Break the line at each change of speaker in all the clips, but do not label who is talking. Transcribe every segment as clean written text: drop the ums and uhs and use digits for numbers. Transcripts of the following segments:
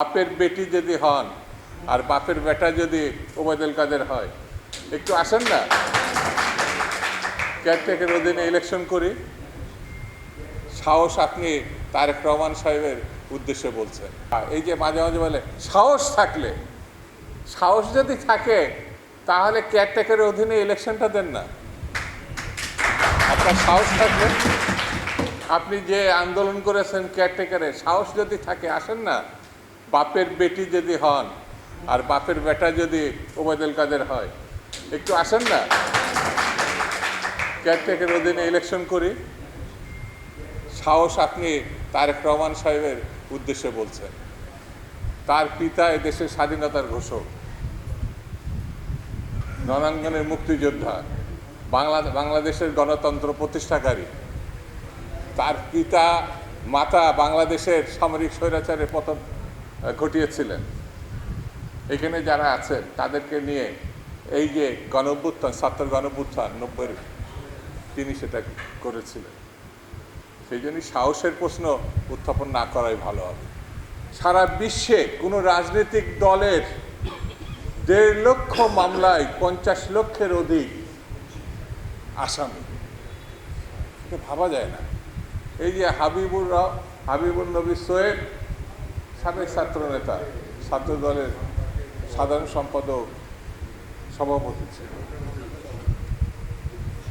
বাপের বেটি যদি হন আর বাপের বেটা যদি ওবায়দুল কাদের হয়, একটু আসেন না, কেয়ারটেকের অধীনে ইলেকশন করি। সাহস আপনি তারেক রহমান সাহেবের উদ্দেশ্যে বলছেন। এই যে মাঝে মাঝে বলে সাহস থাকলে, সাহস যদি থাকে তাহলে কেয়ারটেকের অধীনে ইলেকশনটা দেন না। আপনার সাহস থাকলে, আপনি যে আন্দোলন করেছেন কেয়ারটেকারে, সাহস যদি থাকে আসেন না। বাপের বেটি যদি হন আর বাপের বেটা যদি ওবায়দুল কাদের হয়, একটু আসেন না, কেয়ারটেকের অধীনে ইলেকশন করি। সাহস আপনি তারেক রহমান সাহেবের উদ্দেশ্যে বলছেন। তার পিতা এদেশের স্বাধীনতার ঘোষক, রণাঙ্গনের মুক্তিযোদ্ধা, বাংলাদেশের গণতন্ত্র প্রতিষ্ঠাকারী। তার পিতা মাতা বাংলাদেশের সামরিক স্বৈরাচারের পতন ঘটিয়েছিলেন। এখানে যারা আছেন তাদেরকে নিয়ে এই যে গণঅভ্যুত্থান, ছাত্র গণঅভ্যুত্থান 90-এর, তিনি সেটা করেছিলেন। সেই জন্যই সাহসের প্রশ্ন উত্থাপন না করাই ভালো হবে। সারা বিশ্বে কোনো রাজনৈতিক দলের 1.5 লক্ষ মামলায় 50 লক্ষের অধিক আসামি, এটা ভাবা যায় না। এই যে হাবিবুর নবী সোহেব, সাবেক ছাত্র নেতা, ছাত্র দলের সাধারণ সম্পাদক, সভাপতি ছিল।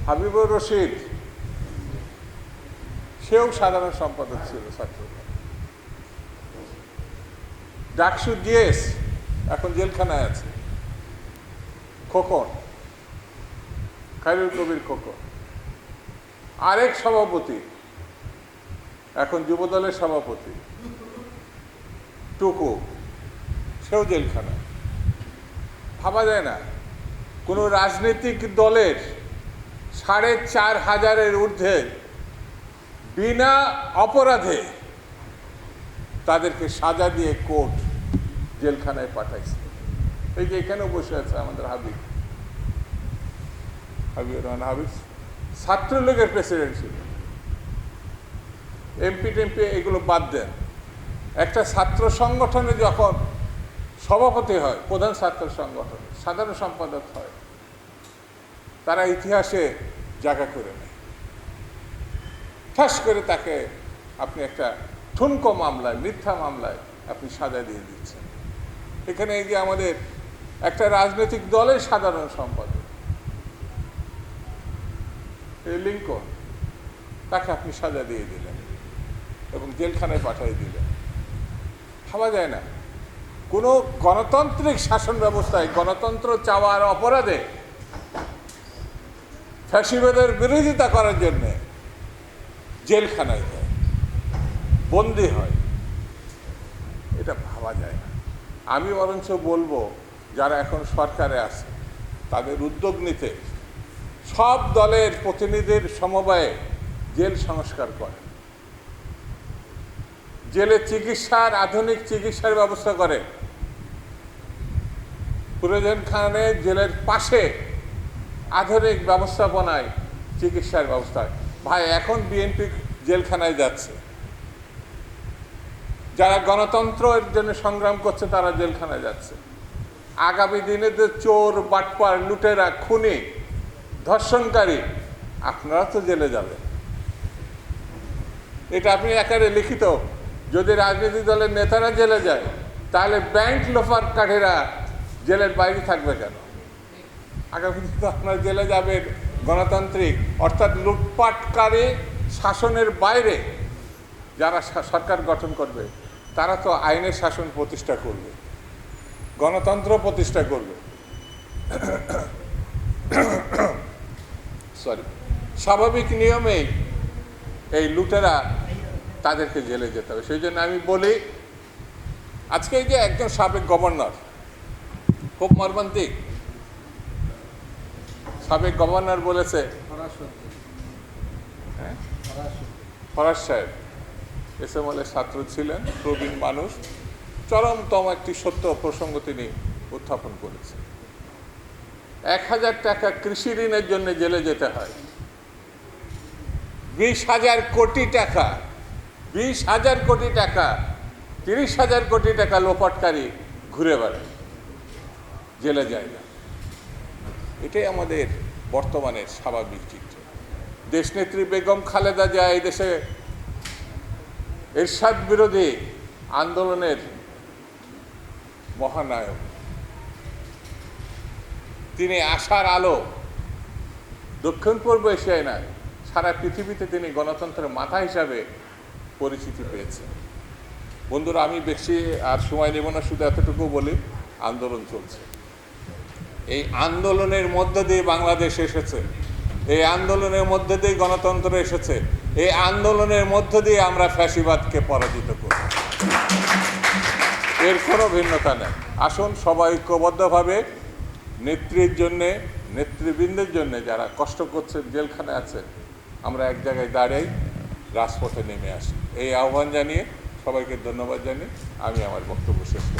হাবিবুর রশিদ, সেও সাধারণ সম্পাদক ছিল ছাত্র দল। ডাকসু জিএস এখন জেলখানায় আছে। খোকন, খায়রুল কবির খোকন, আরেক সভাপতি, এখন যুবদলের সভাপতি টুকু, সেও জেলখানায়। ভাবা যায় না কোনো রাজনৈতিক দলের 4,500-এর ঊর্ধ্বে বিনা অপরাধে তাদেরকে সাজা দিয়ে কোর্ট জেলখানায় পাঠাইছে। এই যে এখানেও বসে আছে আমাদের হাবিবুর রহমান হাবিব, ছাত্রলীগের প্রেসিডেন্ট ছিল। এমপি টেমপি এগুলো বাদ দেন, একটা ছাত্র সংগঠনে যখন সভাপতি হয়, প্রধান ছাত্র সংগঠন, সাধারণ সম্পাদক হয়, তারা ইতিহাসে জায়গা করে নেয়। ঠাস করে তাকে আপনি একটা ঠুনকো মামলায়, মিথ্যা মামলায় আপনি সাজা দিয়ে দিচ্ছেন। এখানে এই যে আমাদের একটা রাজনৈতিক দলের সাধারণ সম্পাদক লিঙ্কন, তাকে আপনি সাজা দিয়ে দিলেন এবং জেলখানায় পাঠিয়ে দিলেন। ভাবা যায় না কোনো গণতান্ত্রিক শাসন ব্যবস্থায় গণতন্ত্র চাওয়ার অপরাধে ফ্যাসিবাদের বিরোধিতা করার জন্যে জেলখানায় যায়, বন্দী হয়। এটা ভাবা যায় না। আমি বরঞ্চ বলবো যারা এখন সরকারে আছে তাদের উদ্যোগ নিতে সব দলের প্রতিনিধির সমবায়ে জেল সংস্কার করে, জেলে চিকিৎসার, আধুনিক চিকিৎসার ব্যবস্থা করে। প্রয়োজনখানে জেলের পাশে আধুনিক ব্যবস্থাপনায় চিকিৎসার ব্যবস্থা। ভাই, এখন বিএনপি জেলখানায় যাচ্ছে, যারা গণতন্ত্রের জন্য সংগ্রাম করছে তারা জেলখানায় যাচ্ছে। আগামী দিনে যে চোর, বাটপার, লুটেরা, খুনি, ধর্ষণকারী, আপনারা তো জেলে যাবেন। এটা আপনি একারে লিখিত। যদি রাজনৈতিক দলের নেতারা জেলে যায়, তাহলে ব্যাংক লোফার কাঠেরা জেলের বাইরে থাকবে কেন? আগামী দিনে তো আপনারা জেলে যাবেন গণতান্ত্রিক, অর্থাৎ লুটপাটকারী শাসনের বাইরে যারা সরকার গঠন করবে, তারা তো আইনের শাসন প্রতিষ্ঠা করবে, গণতন্ত্র প্রতিষ্ঠা করবে। স্বাভাবিক নিয়মেই এই লুটেরা তাদেরকে জেলে যেতে হবে। সেই জন্য আমি বলি, আজকে এই যে একজন সাবেক গভর্নর, খুব মর্মান্তিক, সাবেক গভর্নর বলেছে, ফরাজ সাহেব এসএমএলের ছাত্র ছিলেন, প্রবীণ মানুষ, চরমতম একটি সত্য প্রসঙ্গ তিনি উত্থাপন করেছেন। 1,000 টাকা কৃষি ঋণের জন্য জেলে যেতে হয়। 20,000 কোটি টাকা, 20,000 কোটি টাকা 30,000 কোটি টাকা লোপাটকারী ঘুরে বেড়ায়, জেলে যায় না। এটাই আমাদের বর্তমানের স্বাভাবিক চিত্র। দেশনেত্রী বেগম খালেদা জিয়া এই দেশে এরশাদ বিরোধী আন্দোলনের মহানায়ক। তিনি আশার আলো দক্ষিণ পূর্ব এশিয়ায় নয়, সারা পৃথিবীতে তিনি গণতন্ত্রের মাথা হিসাবে পরিচিতি পেয়েছেন। বন্ধুরা, আমি বেশি আর সময় নেব না, শুধু এতটুকু বলি, আন্দোলন চলছে। এই আন্দোলনের মধ্য দিয়ে বাংলাদেশ এসেছে, এই আন্দোলনের মধ্য দিয়ে গণতন্ত্র এসেছে, এই আন্দোলনের মধ্য দিয়ে আমরা ফ্যাসিবাদকে পরাজিত করব। এর কোনো ভিন্নতা নেই। আসুন সবাই ঐক্যবদ্ধভাবে নেত্রীর জন্যে, নেতৃবৃন্দের জন্যে যারা কষ্ট করছেন, জেলখানে আছেন, আমরা এক জায়গায় দাঁড়াই, রাজপথে নেমে আসি। এই আহ্বান জানিয়ে সবাইকে ধন্যবাদ জানিয়ে আমি আমার বক্তব্য শেষ করছি।